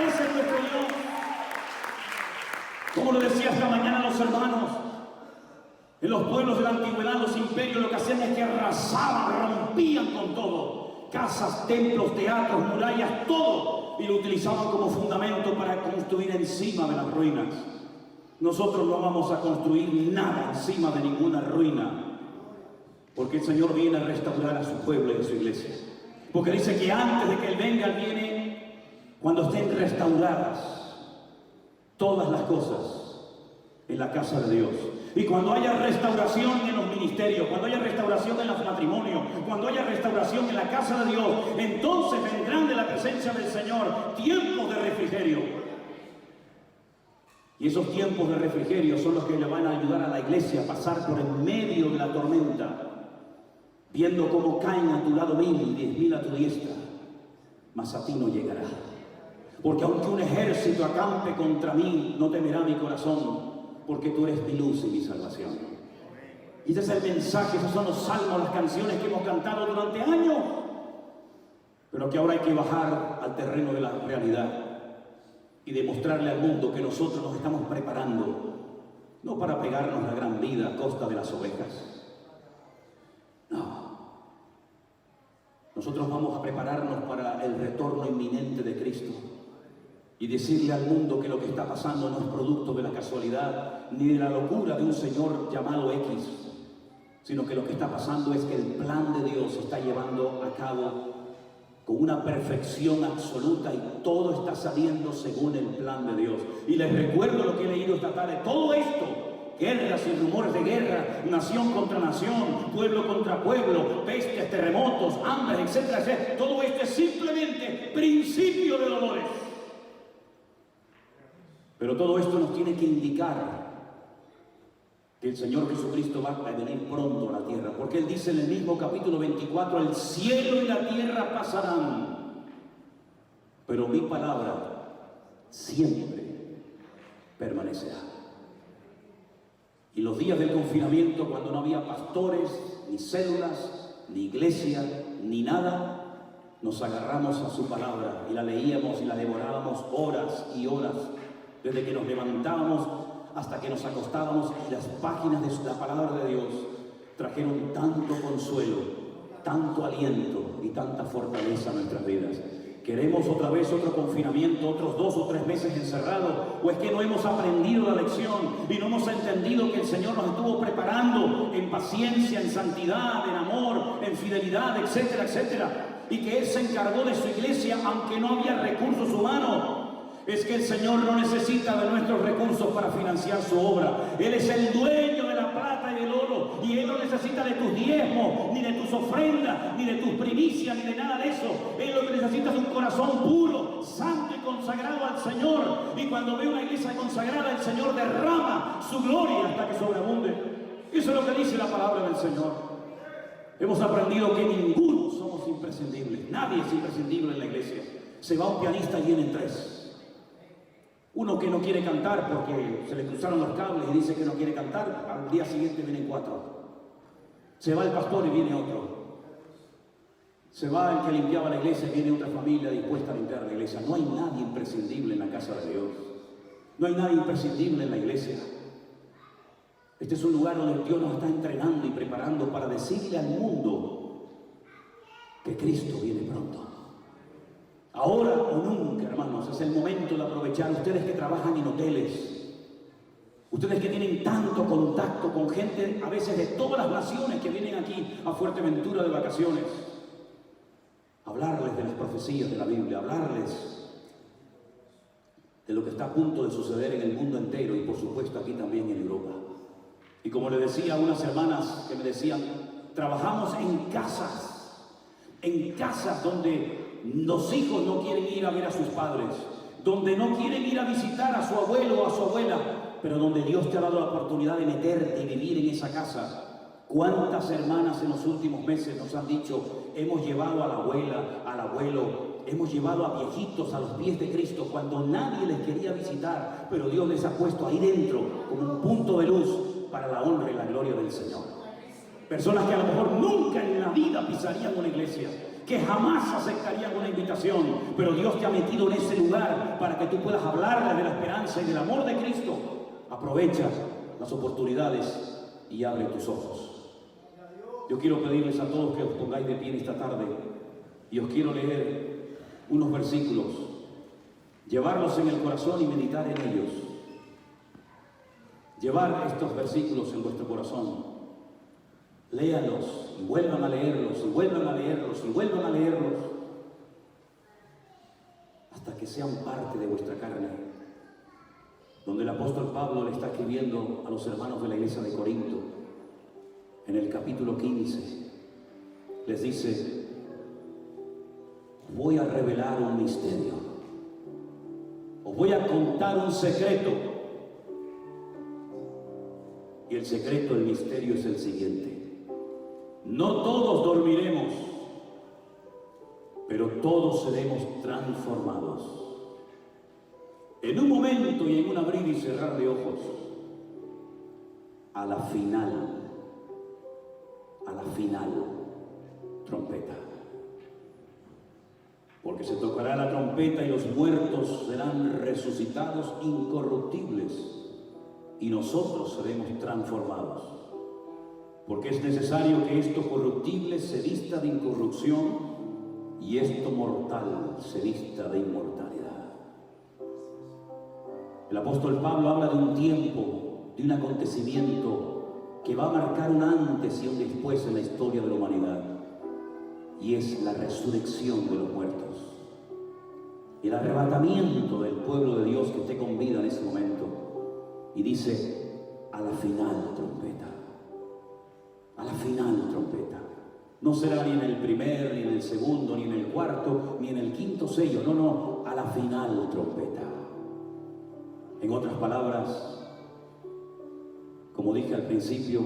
Ese es nuestro Dios. Como lo decía esta mañana los hermanos, en los pueblos de la antigüedad, los imperios lo que hacían es que arrasaban, rompían con todo. Casas, templos, teatros, murallas, todo. Y lo utilizaban como fundamento para construir encima de las ruinas. Nosotros no vamos a construir nada encima de ninguna ruina. Porque el Señor viene a restaurar a su pueblo y a su iglesia. Porque dice que antes de que Él venga, Él viene cuando estén restauradas todas las cosas en la casa de Dios. Y cuando haya restauración en los ministerios, cuando haya restauración en los matrimonios, cuando haya restauración en la casa de Dios, entonces vendrán de la presencia del Señor tiempos de refrigerio. Y esos tiempos de refrigerio son los que le van a ayudar a la iglesia a pasar por en medio de la tormenta, viendo cómo caen a tu lado 1000 y 10.000 a tu diestra, mas a ti no llegará. Porque aunque un ejército acampe contra mí, no temerá mi corazón, porque tú eres mi luz y mi salvación. Y ese es el mensaje, esos son los salmos, las canciones que hemos cantado durante años, pero que ahora hay que bajar al terreno de la realidad y demostrarle al mundo que nosotros nos estamos preparando, no para pegarnos la gran vida a costa de las ovejas. No. Nosotros vamos a prepararnos para el retorno inminente de Cristo. Y decirle al mundo que lo que está pasando no es producto de la casualidad ni de la locura de un señor llamado X, sino que lo que está pasando es que el plan de Dios se está llevando a cabo con una perfección absoluta y todo está saliendo según el plan de Dios. Y les recuerdo lo que he leído esta tarde: todo esto, guerras y rumores de guerra, nación contra nación, pueblo contra pueblo, pestias, terremotos, hambres, etcétera, etcétera, todo esto es simplemente principio de dolores. Pero todo esto nos tiene que indicar que el Señor Jesucristo va a venir pronto a la tierra. Porque Él dice en el mismo capítulo 24, el cielo y la tierra pasarán, pero mi palabra siempre permanecerá. Y los días del confinamiento, cuando no había pastores, ni células, ni iglesia, ni nada, nos agarramos a su palabra y la leíamos y la devorábamos horas y horas. Desde que nos levantábamos hasta que nos acostábamos, y las páginas de la palabra de Dios trajeron tanto consuelo, tanto aliento y tanta fortaleza a nuestras vidas. ¿Queremos otra vez otro confinamiento, otros 2 o 3 meses encerrados? ¿O es que no hemos aprendido la lección y no hemos entendido que el Señor nos estuvo preparando en paciencia, en santidad, en amor, en fidelidad, etcétera, etcétera? Y que Él se encargó de su iglesia aunque no había recursos humanos. Es que el Señor no necesita de nuestros recursos para financiar su obra. Él es el dueño de la plata y del oro. Y Él no necesita de tus diezmos, ni de tus ofrendas, ni de tus primicias, ni de nada de eso. Él lo que necesita es un corazón puro, santo y consagrado al Señor. Y cuando ve una iglesia consagrada, el Señor derrama su gloria hasta que sobreabunde. Eso es lo que dice la palabra del Señor. Hemos aprendido que ninguno somos imprescindibles. Nadie es imprescindible en la iglesia. Se va un pianista y vienen 3. Uno que no quiere cantar porque se le cruzaron los cables y dice que no quiere cantar, al día siguiente vienen 4. Se va el pastor y viene otro. Se va el que limpiaba la iglesia y viene otra familia dispuesta a limpiar la iglesia. No hay nadie imprescindible en la casa de Dios. No hay nadie imprescindible en la iglesia. Este es un lugar donde Dios nos está entrenando y preparando para decirle al mundo que Cristo viene pronto. Ahora o nunca, hermanos, es el momento de aprovechar. Ustedes que trabajan en hoteles, Ustedes que tienen tanto contacto con gente, a veces de todas las naciones que vienen aquí a Fuerteventura de vacaciones, hablarles de las profecías de la Biblia, hablarles de lo que está a punto de suceder en el mundo entero y por supuesto aquí también en Europa. Y como le decía a unas hermanas que me decían, trabajamos en casas donde los hijos no quieren ir a ver a sus padres, donde no quieren ir a visitar a su abuelo o a su abuela, pero donde Dios te ha dado la oportunidad de meterte y vivir en esa casa. ¿Cuántas hermanas en los últimos meses nos han dicho, hemos llevado a la abuela, al abuelo, hemos llevado a viejitos a los pies de Cristo cuando nadie les quería visitar, pero Dios les ha puesto ahí dentro como un punto de luz para la honra y la gloria del Señor? Personas que a lo mejor nunca en la vida pisarían una iglesia, que jamás aceptarían una invitación, pero Dios te ha metido en ese lugar para que tú puedas hablarles de la esperanza y del amor de Cristo. Aprovecha las oportunidades y abre tus ojos. Yo quiero pedirles a todos que os pongáis de pie esta tarde y os quiero leer unos versículos, llevarlos en el corazón y meditar en ellos. Llevar estos versículos en vuestro corazón. Léalos y vuelvan a leerlos y vuelvan a leerlos y vuelvan a leerlos hasta que sean parte de vuestra carne. Donde el apóstol Pablo le está escribiendo a los hermanos de la iglesia de Corinto, en el capítulo 15, les dice: voy a revelar un misterio, os voy a contar un secreto. Y el secreto, el misterio es el siguiente: no todos dormiremos, pero todos seremos transformados. En un momento y en un abrir y cerrar de ojos, a la final, trompeta. Porque se tocará la trompeta y los muertos serán resucitados incorruptibles y nosotros seremos transformados. Porque es necesario que esto corruptible se vista de incorrupción y esto mortal se vista de inmortalidad. El apóstol Pablo habla de un tiempo, de un acontecimiento que va a marcar un antes y un después en la historia de la humanidad, y es la resurrección de los muertos, el arrebatamiento del pueblo de Dios que esté con vida en ese momento. Y dice: a la final trompeta, a la final trompeta. No será ni en el primer, ni en el segundo, ni en el cuarto, ni en el quinto sello, no, a la final trompeta. En otras palabras, como dije al principio,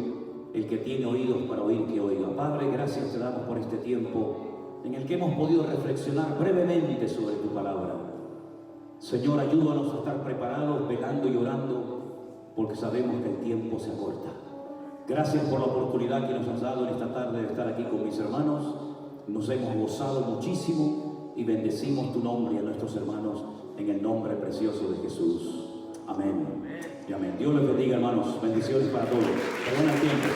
el que tiene oídos para oír, que oiga. Padre, gracias te damos por este tiempo en el que hemos podido reflexionar brevemente sobre tu palabra. Señor, ayúdanos a estar preparados, velando y orando, porque sabemos que el tiempo se acorta. Gracias por la oportunidad que nos has dado en esta tarde de estar aquí con mis hermanos. Nos hemos gozado muchísimo y bendecimos tu nombre y a nuestros hermanos en el nombre precioso de Jesús. Amén. Y amén. Dios les bendiga, hermanos. Bendiciones para todos. Perdón el tiempo.